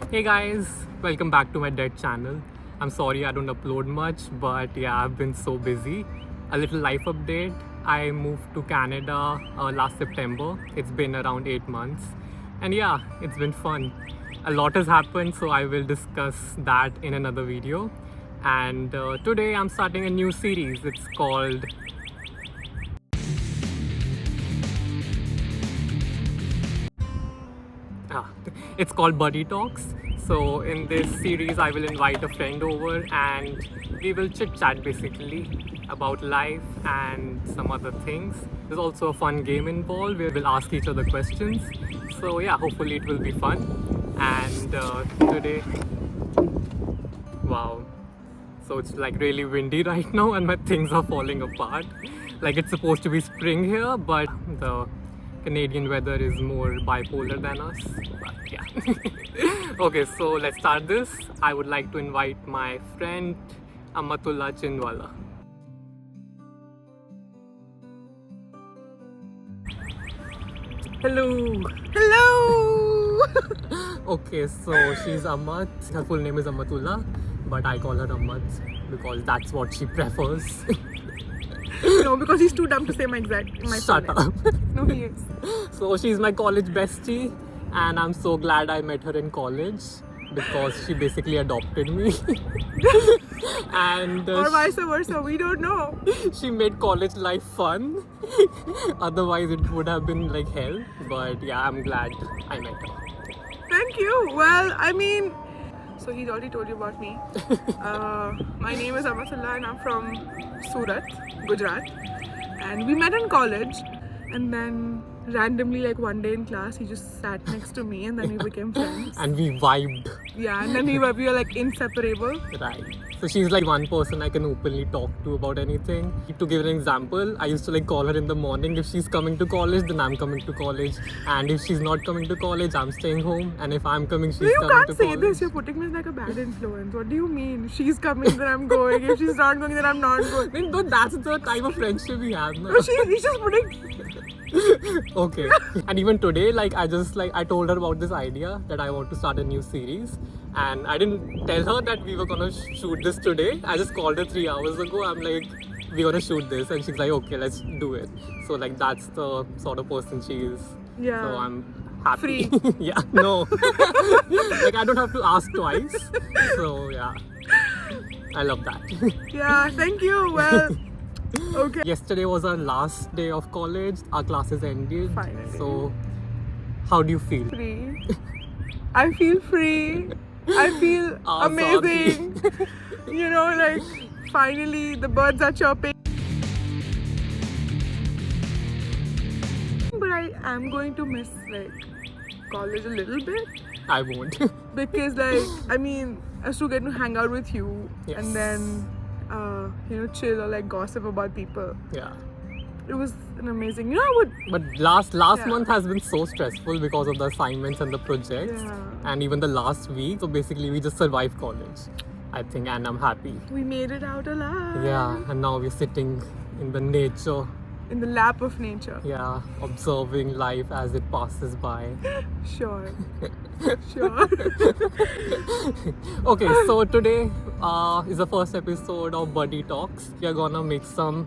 Hey guys, welcome back to my dead channel. I'm sorry I don't upload much, but yeah, I've been so busy. A little life update. I moved to Canada last September. It's been around 8 months. And yeah, it's been fun. A lot has happened, so I will discuss that in another video. And today I'm starting a new series. It's called it's called Buddy Talks. So in this series, I will invite a friend over and we will chit chat basically about life and some other things. There's also a fun game involved where we'll ask each other questions. So yeah, hopefully it will be fun. And today, wow. So it's like really windy right now and my things are falling apart. Like it's supposed to be spring here, but the Canadian weather is more bipolar than us. But yeah. Okay, so let's start this. I would like to invite my friend Amatullah Chinwala. Hello. Hello! Okay, so she's Amat. Her full name is Amatullah, but I call her Amat because that's what she prefers. No, because he's too dumb to say my Shut full up. name. No, he is. So she's my college bestie, and I'm so glad I met her in college because she basically adopted me. And Or vice versa, we don't know. she made college life fun. Otherwise, it would have been like hell. But yeah, I'm glad I met her. Thank you. Well, I mean, so he's already told you about me. My name is Amatullah and I'm from Surat, Gujarat. And we met in college. And then randomly, like one day in class, he just sat next to me and then we became friends. And we vibed. Yeah, and then we were like inseparable. Right. So she's like one person I can openly talk to about anything. To give an example, I used to like call her in the morning. If she's coming to college, then I'm coming to college. And if she's not coming to college, I'm staying home. And if I'm coming, she's No, you coming can't to say college. this. You're putting me as like a bad influence. What do you mean? She's coming, then I'm going. If she's not going, then I'm not going. I mean, but that's the type of friendship we have now. No, he's just putting. Okay. And even today, like I told her about this idea that I want to start a new series. And I didn't tell her that we were gonna shoot this today. I just called her 3 hours ago. I'm like, we're gonna shoot this, and she's like, okay, let's do it. So like that's the sort of person she is. Yeah. So I'm happy. Free. Yeah. No. Like I don't have to ask twice. So yeah. I love that. Yeah, thank you. Well, okay. Yesterday was our last day of college. Our classes ended. Finally. So how do you feel? Free. I feel free. I feel amazing. You know, like finally the birds are chirping. But I am going to miss like college a little bit I won't. because like I mean I still get to hang out with you Yes. and then chill or like gossip about people. Yeah. It was an amazing. I would. But last Yeah. month has been so stressful because of the assignments and the projects, Yeah. and even the last week. So basically, we just survived college, I think, and I'm happy. We made it out alive. Yeah, and now we're sitting in the nature, In the lap of nature. yeah, observing life as it passes by. Sure. Sure. Okay, so today is the first episode of Buddy Talks. We are gonna make some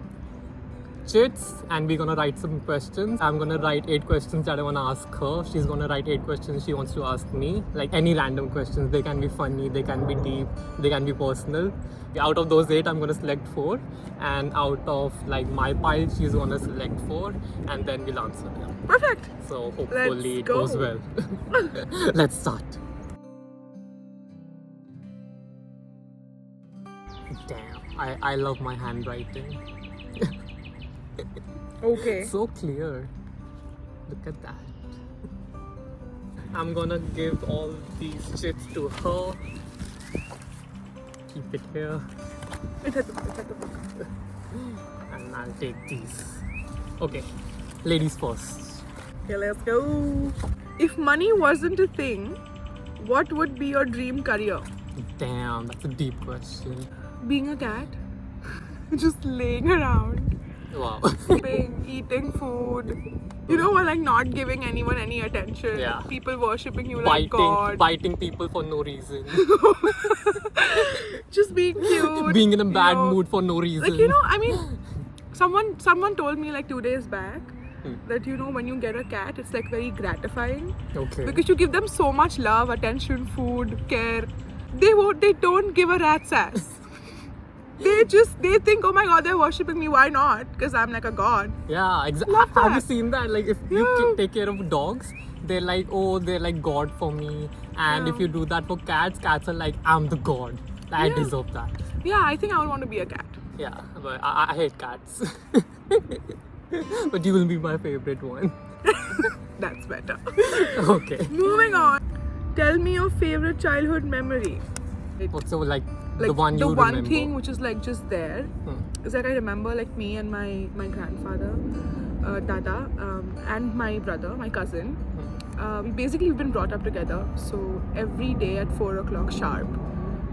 chits and we're gonna write some questions. I'm gonna write 8 questions that I wanna ask her. She's gonna write 8 questions she wants to ask me. Like any random questions. They can be funny, they can be deep, they can be personal. Out of those 8, I'm gonna select 4. And out of like my pile, she's gonna select 4 and then we'll answer them. Perfect. So hopefully Let's it goes go. well. Let's start. Damn, I love my handwriting. Okay. So clear. Look at that. I'm gonna give all these chits to her. Keep it here. It's at the book. And I'll take these. Okay, ladies first. Okay, let's go. If money wasn't a thing, what would be your dream career? Damn, that's a deep question. Being a cat? Just laying around. Wow. sleeping, eating food. You know, like not giving anyone any attention. Yeah. People worshipping you like biting, God. biting people for no reason. Just being cute. Being in a you bad know. mood for no reason. Like, you know, I mean, someone told me like 2 days back that, you know, when you get a cat, it's like very gratifying. Okay. Because you give them so much love, attention, food, care. They don't give a rat's ass. They think, oh my god, they're worshipping me. Why not? Because I'm like a god. Yeah, exactly. Love Have you that. seen that? Like, if you Yeah. take care of dogs, they're like, oh, they're like God for me. And Yeah. if you do that for cats, cats are like, I'm the God. I Yeah. deserve that. Yeah, I think I would want to be a cat. Yeah, but I hate cats. But you will be my favorite one. That's better. Okay. Moving on. Tell me your favorite childhood memory. What's so like Like the one you remember? thing which is like just there. It's like I remember like me and my grandfather, Dada, and my brother, my cousin. We've been brought up together. So every day at 4 o'clock sharp,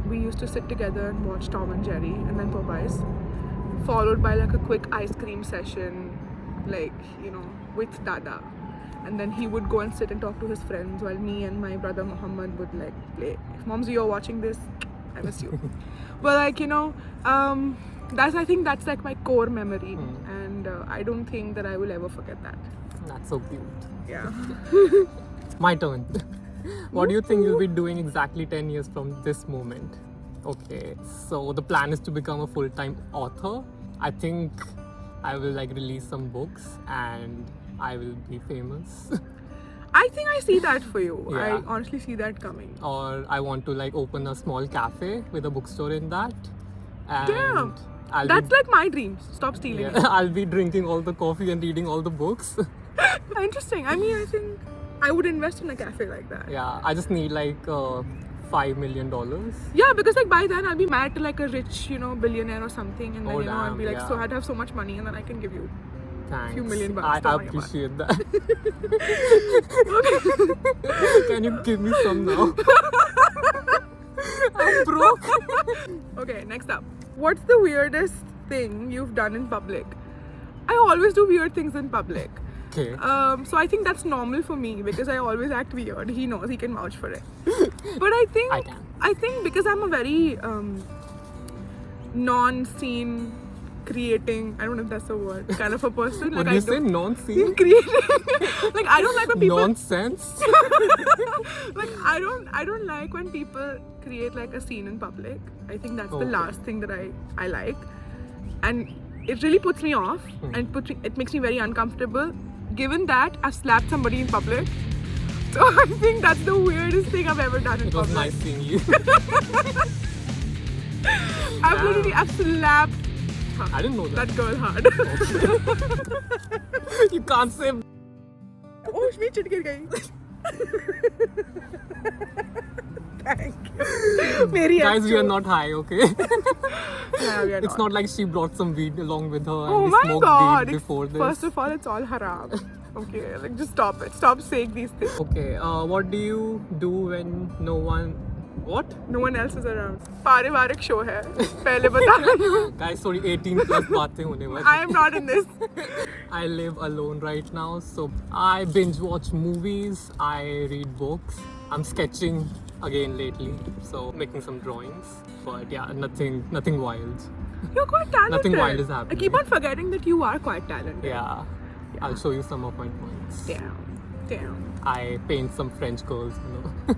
we used to sit together and watch Tom and Jerry and then Popeyes, followed by like a quick ice cream session, like, you know, with Dada. And then he would go and sit and talk to his friends while me and my brother Muhammad would like play. If Momsy, you're watching this, I miss you. But like, you know, I think that's like my core memory. And I don't think that I will ever forget that. That's so cute. Yeah. My turn. What do you think you'll be doing exactly 10 years from this moment? Okay, so the plan is to become a full-time author. I think I will like release some books and I will be famous. I think I see that for you. Yeah. I honestly see that coming. Or I want to like open a small cafe with a bookstore in that. And Damn. I'll That's be, like my dreams. Stop stealing yeah, I'll be drinking all the coffee and reading all the books. it. Interesting. I mean, I think I would invest in a cafe like that. Yeah, I just need like $5 million. Yeah, because like by then I'll be married to like a rich, you know, billionaire or something, and then Oh, you know I'll be damn, like, yeah. so I'd have so much money, and then I can give you. Thanks. Few million bucks, I don't worry about appreciate that. Can you give me some now? I'm broke. Okay, next up. What's the weirdest thing you've done in public? I always do weird things in public. Okay. So I think that's normal for me because I always act weird. He knows, he can vouch for it. But I think because I'm a very non-scene creating, I don't know if that's a word, kind of a person. What like do you I say? Non-scene? creating. Like I don't like when people Nonsense? like I don't like when people create like a scene in public. I think that's the Okay. last thing that I like, and it really puts me off and it makes me very uncomfortable. Given that I've slapped somebody in public, so I think that's the weirdest thing I've ever done in It was public. nice seeing you. I've slapped her. I didn't know that. That girl hard. You can't say. Oh, me chit gir gayi. Thank you. Meri Guys, we are actual- not high, okay? Yeah, we are It's not like she brought some weed along with her Oh and we my smoked god. weed before this. First of all, it's all haram. Okay, like just stop it. Stop saying these things. Okay, what do you do when no one... What? No one else is around. पारिवारिक show है. पहले बता रही हूँ. Guys, sorry, 18 plus बातें होने वाली. I am not in this. I live alone right now, so I binge watch movies, I read books. I'm sketching again lately, so making some drawings. But yeah, nothing wild. You're quite talented. Nothing wild is I happening. keep on forgetting that you are quite talented. Yeah, I'll show you some of my drawings. Damn. I paint some French girls, you know.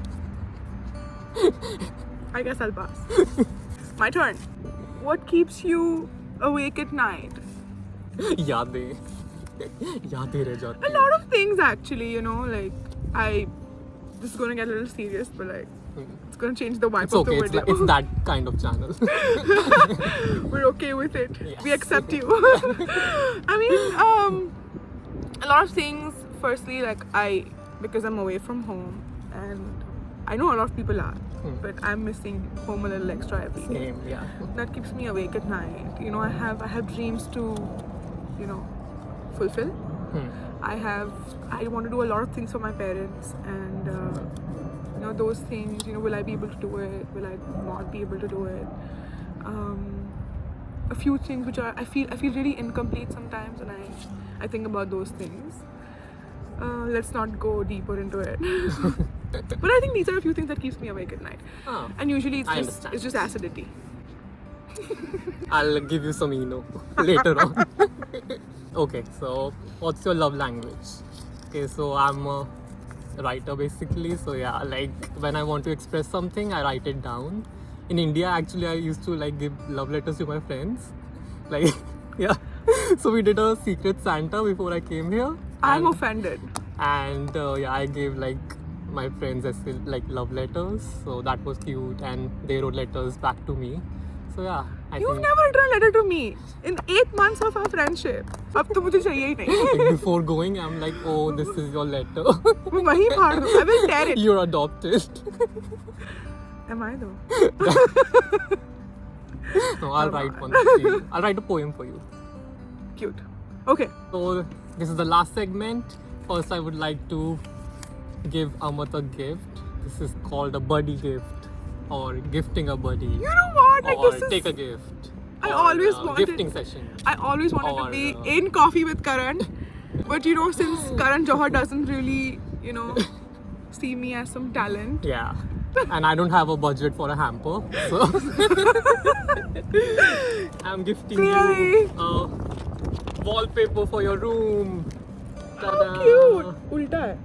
I guess I'll pass. My turn. What keeps you awake at night? यादें रह जाती A lot of things actually, you know, like this is gonna get a little serious, but like it's gonna change the vibe It's of okay, the it's, video. like, it's that kind of channel. We're okay with it. Yes. We accept you. I mean, a lot of things. Firstly, like because I'm away from home, and I know a lot of people are, but I'm missing home a little extra every day. Same, yeah. That keeps me awake at night. You know, I have dreams to, you know, fulfill. I want to do a lot of things for my parents, and you know, those things, you know, will I be able to do it, will I not be able to do it, a few things which are I feel really incomplete sometimes, and I think about those things. Let's not go deeper into it. But I think these are a few things that keeps me awake at night. Oh, And usually I it's understand. just acidity. I'll give you some Eno later on. Okay, so what's your love language? Okay, so I'm a writer basically. So yeah, like when I want to express something, I write it down. In India, actually, I used to like give love letters to my friends. Like, yeah. So we did a secret Santa before I came here. I'm and- offended. and yeah, I gave like my friends as like love letters, so that was cute, and they wrote letters back to me. So yeah, I You've think never written a letter to me in 8 months of our friendship. अब तो मुझे चाहिए ही नहीं. like, before going, I'm like, oh, this is your letter. मैं वहीं फाड़ दूँ. I will tear it. You're adopted. Am I though? No, I'll write one for you. I'll write a poem for you. Cute. Okay. So this is the last segment. First, I would like to give Amat a gift. This is called a buddy gift, or gifting a buddy, You know what? Like or this is. take a gift. I or, always wanted- gifting session. I always wanted Or, to be uh, in Coffee with Karan, but you know, since Karan Johar doesn't really, you know, see me as some talent. Yeah, and I don't have a budget for a hamper, so I'm gifting Really? you a wallpaper for your room. How Ta-da! cute! Ulta hai.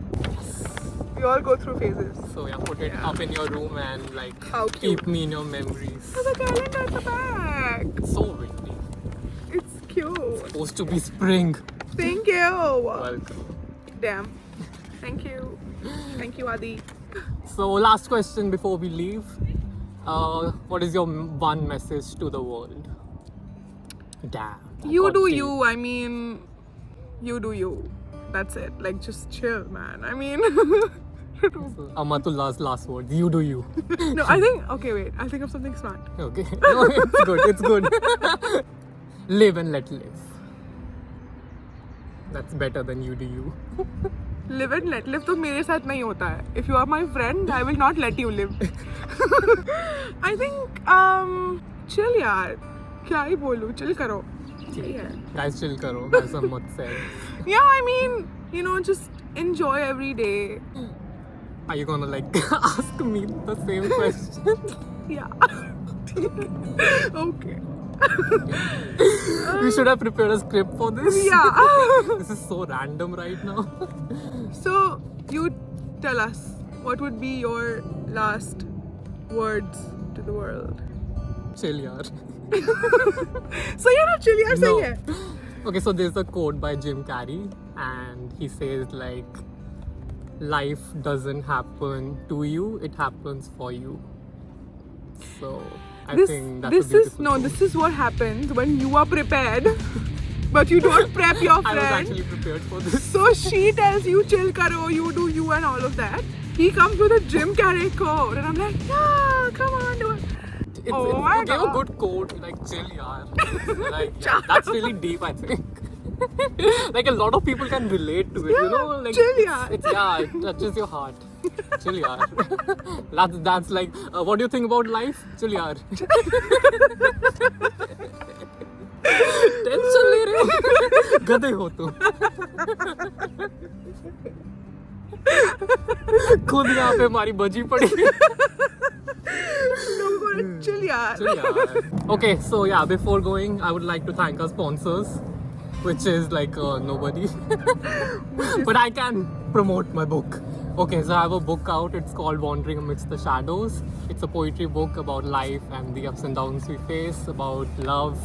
We all go through phases. So yeah, put it up in your room and like How cute. keep me in your memories. There's a calendar at the back. So windy. It's cute. Supposed to be spring. Thank you. Welcome. Damn. Thank you. Thank you, Adi. So last question before we leave. What is your one message to the world? Damn. I You got do deep. you. I mean, you do you. That's it. Like, just chill, man. I mean, So, Amatullah's last words. You do you. no, I think, okay, wait. I'll think of something smart. Okay. No, it's good. It's good. Live and let live. That's better than you do you. Live and let live तो मेरे साथ नहीं होता है. If you are my friend, I will not let you live. I think, chill यार. क्या ही बोलूँ? Chill करो. सही है. Guys, chill karo, as Amat said. Yeah, I mean, you know, just enjoy every day. Are you gonna like ask me the same question? Yeah. Okay. We should have prepared a script for this. Yeah. This is so random right now. So, you tell us, what would be your last words to the world? Chill yaar. So you're not chill, you're No. saying it. Okay, so there's a quote by Jim Carrey, and he says like, life doesn't happen to you, it happens for you. So I think that's a this beautiful is no, quote. this is what happens when you are prepared, but you don't prep your I was friend. actually prepared for this. So she tells you chill karo, you do you and all of that. He comes with a Jim Carrey quote, and I'm like, yeah, come on, do it. Oh my you gave a God. good quote, like chill yaar. Like yeah, that's really deep, I think. Like a lot of people can relate to it, you know? Like chill yaar. it's yeah, it touches your heart. Chill yaar. That's like, what do you think about life? Chill yaar. Tension ले रहे हो गधे हो तुम खुद यहाँ पे हमारी बजी पड़ी लोगों को chill यार. Chill yaar. Okay, so yeah, before going, I would like to thank our sponsors, which is like nobody. But I can promote my book. Okay, so I have a book out. It's called Wandering Amidst the Shadows. It's a poetry book about life and the ups and downs we face, about love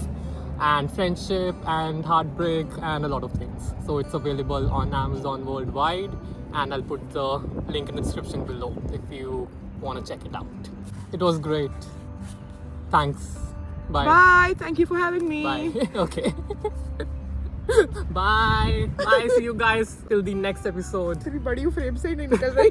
and friendship and heartbreak and a lot of things. So it's available on Amazon worldwide, and I'll put the link in the description below if you want to check it out. It was great. Thanks. Bye. Bye. Thank you for having me. Bye. Okay. Bye. Bye. See you guys till the next episode. तेरी बड़ी frame से ही नहीं निकल रही.